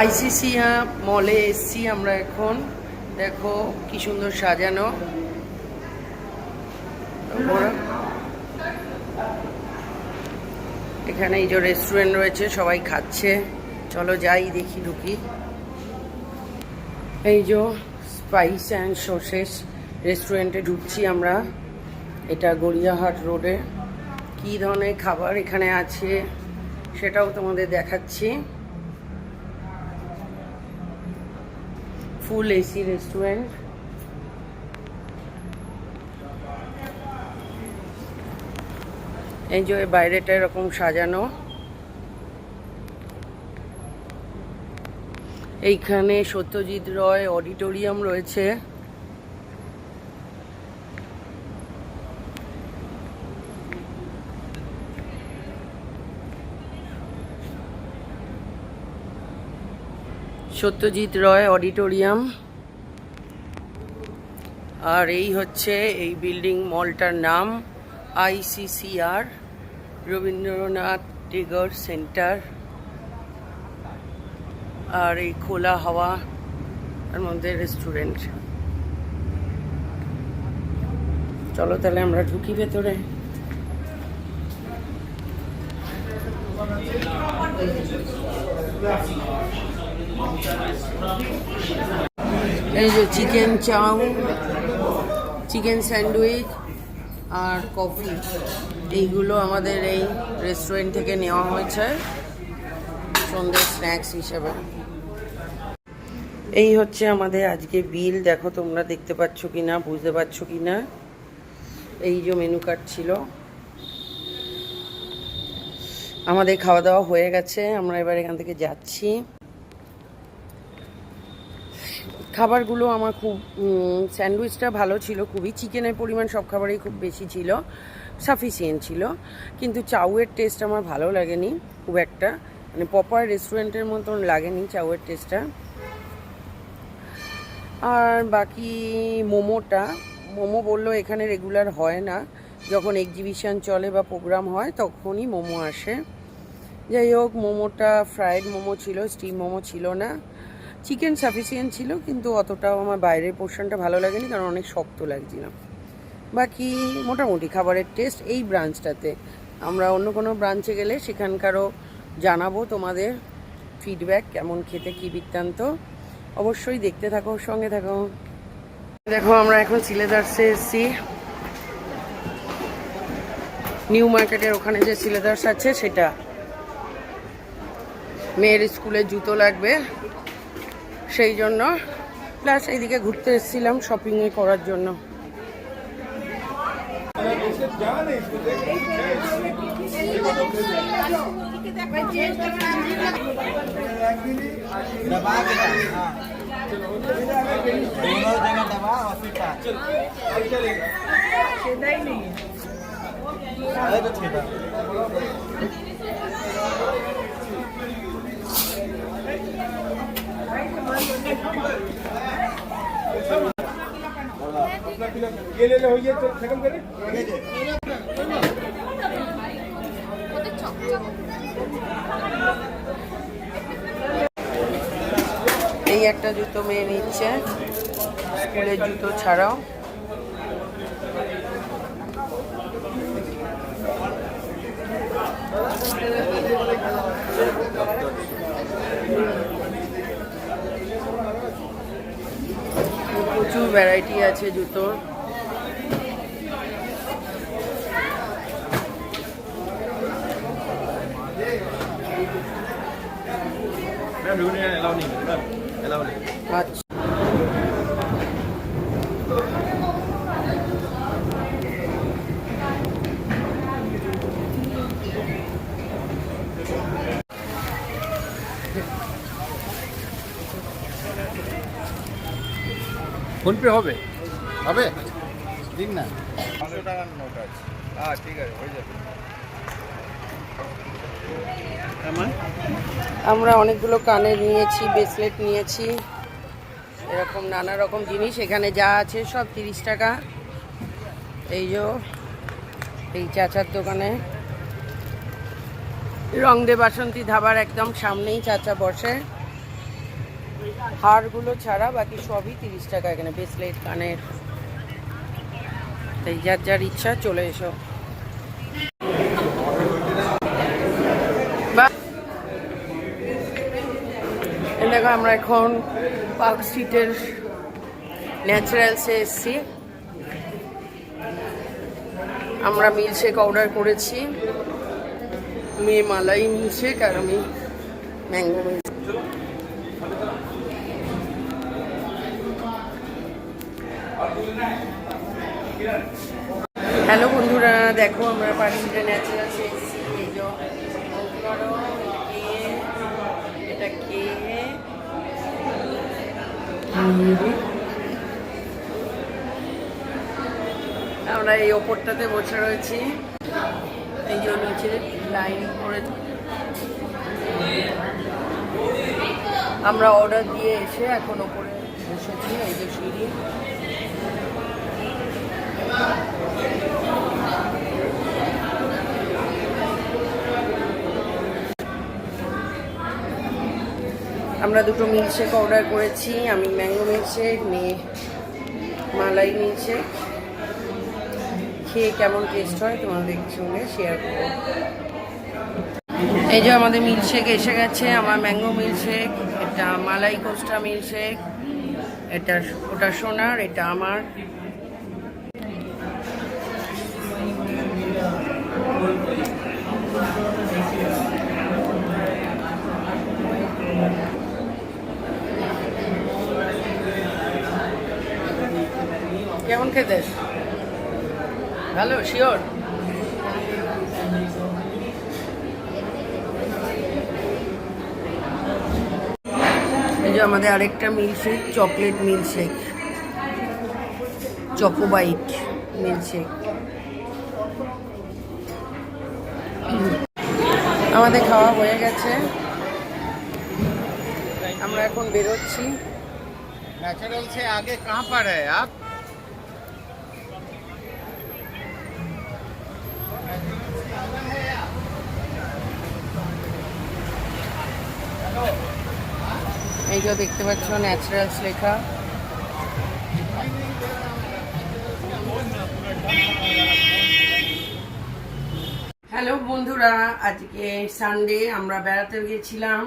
আইসিসিয়া মলে এসছি আমরা এখন। দেখো কি সুন্দর সাজানো। এখানে এই যে রেস্টুরেন্ট রয়েছে, সবাই খাচ্ছে। চলো যাই দেখি, ঢুকি। এই যে স্পাইস অ্যান্ড সসেস রেস্টুরেন্টে ঢুকছি আমরা। এটা গড়িয়াহাট রোডে। কি ধরনের খাবার এখানে আছে সেটাও তোমাদের দেখাচ্ছি। ফুল এসি রেস্টুরেন্ট। এই যে বাইরেটা এরকম সাজানো। এইখানে সত্যজিৎ রায় অডিটোরিয়াম রয়েছে। সত্যজিৎ রায় অডিটোরিয়াম। আর এই হচ্ছে এই বিল্ডিং মলটার নাম আইসিসিআর, রবীন্দ্রনাথ টেগোর সেন্টার। আর এই খোলা হাওয়া এর মধ্যে রেস্টুরেন্ট। চলো তাহলে আমরা ঢুকি ভেতরে। এই যে চিকেন চাউ, চিকেন স্যান্ডউইচ আর কফি, এইগুলো আমাদের এই রেস্টুরেন্ট থেকে নেওয়া হয়েছে সন্ধ্যের স্ন্যাক্স হিসেবে। এই হচ্ছে আমাদের আজকে বিল। দেখো তোমরা দেখতে পাচ্ছ কিনা, বুঝতে পারছো কিনা। এই যে মেনু কার্ড ছিল। আমাদের খাওয়া দাওয়া হয়ে গেছে, আমরা এবার এখান থেকে যাচ্ছি। খাবারগুলো আমার খুব, স্যান্ডউইচটা ভালো ছিল খুবই। চিকেনের পরিমাণ সব খাবারেই খুব বেশি ছিল, সাফিসিয়েন্ট ছিল। কিন্তু চাউয়ের টেস্ট আমার ভালো লাগেনি খুব একটা, মানে প্রপার রেস্টুরেন্টের মতন লাগেনি চাউয়ের টেস্টটা। আর বাকি মোমো বললো এখানে রেগুলার হয় না, যখন এক্সিবিশন চলে বা প্রোগ্রাম হয় তখনই মোমো আসে। যাই হোক, মোমোটা ফ্রায়েড মোমো ছিল, স্টিম মোমো ছিল না। চিকেন সাফিসিয়েন্ট ছিল, কিন্তু অতটাও আমার বাইরের পোর্শনটা ভালো লাগেনি, কারণ অনেক শক্ত লাগছিল। বাকি মোটামুটি খাবারের টেস্ট এই ব্রাঞ্চটাতে। আমরা অন্য কোনো ব্রাঞ্চে গেলে সেখানকারও জানাবো তোমাদের ফিডব্যাক, কেমন খেতে, কী বৃত্তান্ত। অবশ্যই দেখতে থাকো, সঙ্গে থাকো। দেখো আমরা এখন সিলেদার্সে এসেছি। নিউ মার্কেটের ওখানে যে সিলেদার্স আছে সেটা। মেয়ের স্কুলে জুতো লাগবে সেই জন্য, প্লাস এইদিকে ঘুরতে এসেছিলাম শপিংয়ে করার জন্য। এই একটা জুতো মেয়ে নিচ্ছে, স্কুলের জুতো ছাড়াও। প্রচুর ভ্যারাইটি আছে জুতোর। আচ্ছা, ফোনপে হবে? হবে দিন না, 500 টাকার নোট আছে। হ্যাঁ ঠিক আছে, হয়ে যাবে। আমরা অনেকগুলো কানের নিয়েছি, ব্রেসলেট নিয়েছি, এরকম নানা রকম জিনিস। এখানে যা আছে সব 30 টাকা। এই যে এই চাচার দোকানে, রংদে বাসন্তী ধাবার একদম সামনেই চাচা বসে। হারগুলো ছাড়া বাকি সবই 30 টাকা এখানে, ব্রেসলেট, কানের। তাই যার যার ইচ্ছা চলে এসো। দেখো আমরা এখন পার্ক স্ট্রিটের ন্যাচারালসে এসছি। আমরা মিল্কশেক অর্ডার করেছি, মেয়ে মালাই মিল্কশেক আর আমি ম্যাঙ্গো মিল্ক। হ্যালো বন্ধুরা, দেখো আমরা পার্ক স্ট্রিটের ন্যাচারালসে এসছি। এই যে এটা কে আমরা এই ওপরটাতে বসে রয়েছি। এই যে নিচে লাইন করে আমরা অর্ডার দিয়ে এসে এখন ওপরে বসেছি। এই যে সিঁড়ি, আমরা দুটো মিল্কশেক অর্ডার করেছি। আমি ম্যাঙ্গো মিল্কশেক, মেয়ে মালাই মিল্কশেক। খেয়ে কেমন টেস্ট হয় তোমাদের সঙ্গে শেয়ার করব। এই যে আমাদের মিল্কশেক এসে গেছে। আমার ম্যাঙ্গো মিল্কশেক, এটা মালাই কোস্টা মিল্কশেক, এটা ওটা সোনার, এটা আমার। কেমন খেতে? ভালো? শিওর? এই যে আমাদের আরেকটা মিল্কশেক, চকলেট মিল্কশেক, চকোবাইট মিল্কশেক। আমাদের খাওয়া হয়ে গেছে, আমরা এখন বেরোচ্ছি। नेचुरल से आगे कहाँ पर है आप? এই যে দেখতে পাচ্ছ ন্যাচারালস লেখা। হ্যালো বন্ধুরা, আজকে সানডে, আমরা বেড়াতে গিয়েছিলাম,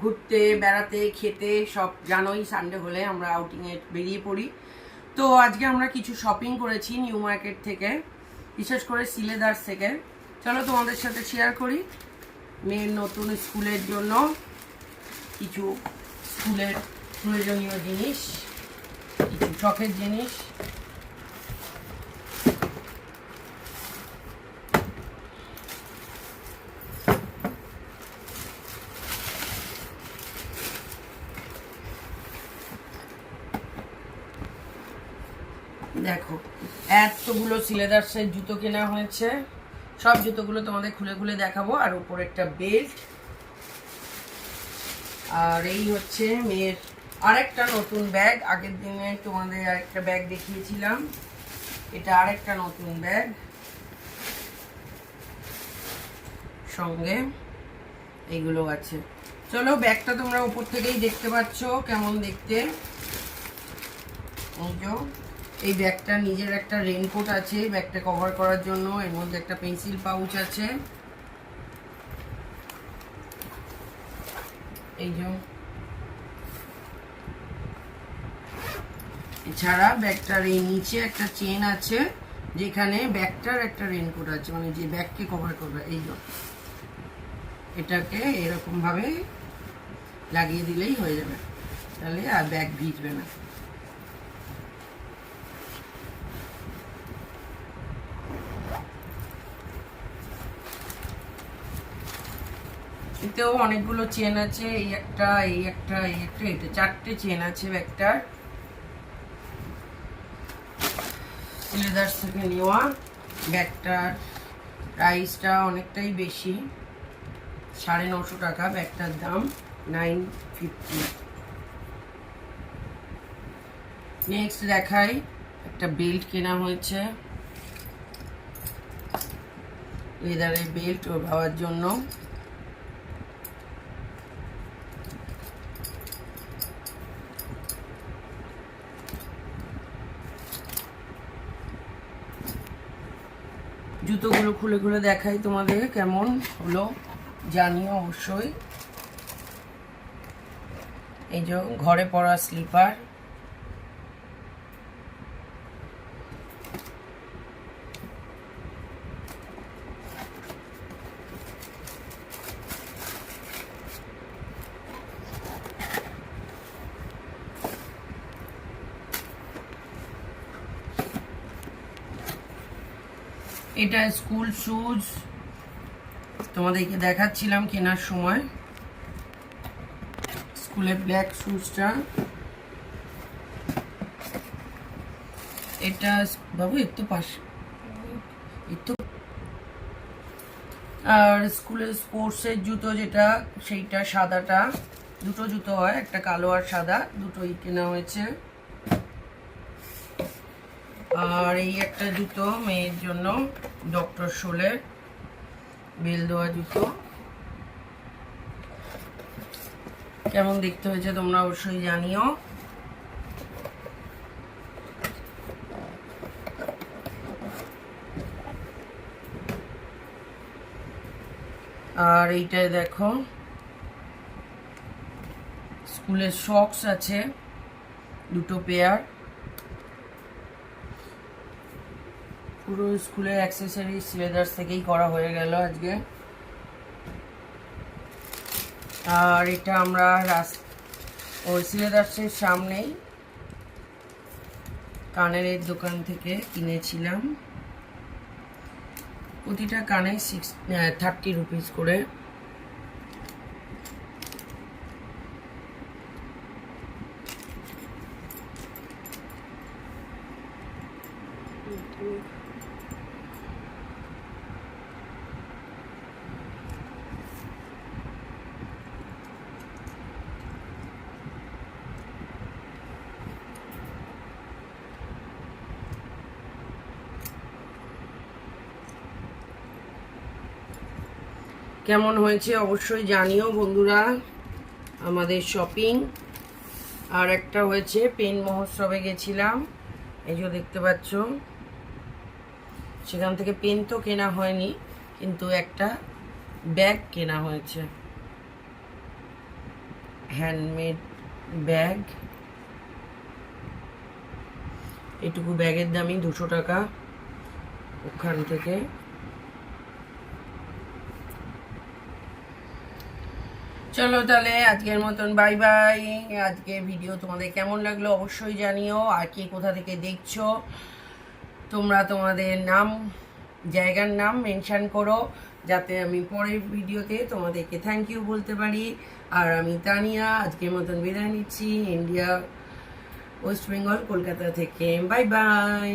ঘুরতে, বেড়াতে, খেতে, সব জানোই সানডে হলে আমরা আউটিংয়ে বেরিয়ে পড়ি। তো আজকে আমরা কিছু শপিং করেছি নিউ মার্কেট থেকে, বিশেষ করে সিলেদার্স থেকে। চলো তোমাদের সাথে শেয়ার করি। মেয়ের নতুন স্কুলের জন্য কিছু স্কুলের প্রয়োজনীয় জিনিস, কিছু শখের জিনিস। দেখো এতগুলো সিলেদার্সের জুতো কেনা হয়েছে, সব জুতোগুলো তোমাদের খুলে খুলে দেখাবো। আর উপরে একটা বেল্ট। আর এই হচ্ছে মেয়ের আরেকটা নতুন ব্যাগ। আগের দিনে তোমাদের আরেকটা ব্যাগ দেখিয়েছিলাম, এটা আরেকটা নতুন ব্যাগ, সঙ্গে এইগুলো আছে। চলো ব্যাগটা তোমরা উপর থেকেই দেখতে পাচ্ছ কেমন দেখতে। এই ব্যাগটা নিজের একটা রেইনকোট আছে ব্যাগটা কভার করার জন্য, এর মধ্যে একটা পেন্সিল পাউচ আছে। এই যে এছাড়া ব্যাগটার এই নিচে একটা চেন আছে, যেখানে ব্যাগটার একটা রেইনকোট আছে, মানে যে ব্যাগকে কভার করবে। এই যে এটাকে এরকম ভাবে লাগিয়ে দিলেই হয়ে যাবে, তাহলে আর ব্যাগ ভিজবে না। এতেও অনেকগুলো চেন আছে, এই একটা, এই একটা, এই একটা, এটা চারটে চেন আছে ব্যাগটার। সিলেদার্স থেকে নেওয়া ব্যাগটার প্রাইসটা অনেকটাই বেশি, 950 টাকা ব্যাগটার দাম, 950। নেক্সট দেখাই, একটা বেল্ট কেনা হয়েছে, লেদারের বেল্ট ওর বাবার জন্য। জুতোগুলো খুলে খুলে দেখাই তোমাদের কেমন হলো, জানিও অবশ্যই। এই যে ঘরে পরা স্লিপার, এটা স্কুল শুজ, তোমাদেরকে দেখাচ্ছিলাম কেনার সময়। স্কুলের ব্ল্যাক শুজটা, এটা বাবু একটু পাশে একটু। আর স্কুলের স্পোর্টসের জুতো যেটা, সেইটা সাদাটা, দুটো জুতো হয়, একটা কালো আর সাদা, দুটোই কেনা হয়েছে। আর এই একটা জুতো মেয়ের জন্য, ডক্টর শোলের বেল দেওয়া জুতো। কেমন দেখতে হয়েছে তোমরা অবশ্যই জানিও। আর এইটায় দেখো স্কুলের সক্স আছে দুটো পেয়ার, পুরো স্কুলের অ্যাক্সেসরিজ লেদার্স থেকেই করা হয়ে গেল আজকে। আর এটা আমরা ওই সিলেদার্সের সামনেই কানের দোকান থেকে কিনেছিলাম, প্রতিটা কানে 30 রুপিস করে। কেমন হয়েছে অবশ্যই জানিও বন্ধুরা আমাদের শপিং। আর একটা হয়েছে পেন মহোৎসবে গেছিলাম, এই যে দেখতে পাচ্ছ, সেখান থেকে পেন তো কেনা হয়নি, কিন্তু একটা ব্যাগ কেনা হয়েছে, হ্যান্ডমেড ব্যাগ। এটুকু ব্যাগের দামই 200 টাকা ওখান থেকে। চলো তাহলে আজকের মতন বাই বাই। আজকে ভিডিও তোমাদের কেমন লাগলো অবশ্যই জানিও। আর কে কোথা থেকে দেখছো তোমরা তোমাদের নাম, জায়গার নাম মেনশন করো, যাতে আমি পরের ভিডিওতে তোমাদেরকে থ্যাংক ইউ বলতে পারি। আর আমি তানিয়া আজকের মতন বিদায় নিচ্ছি ইন্ডিয়া, ওয়েস্ট বেঙ্গল, কলকাতা থেকে। Bye bye.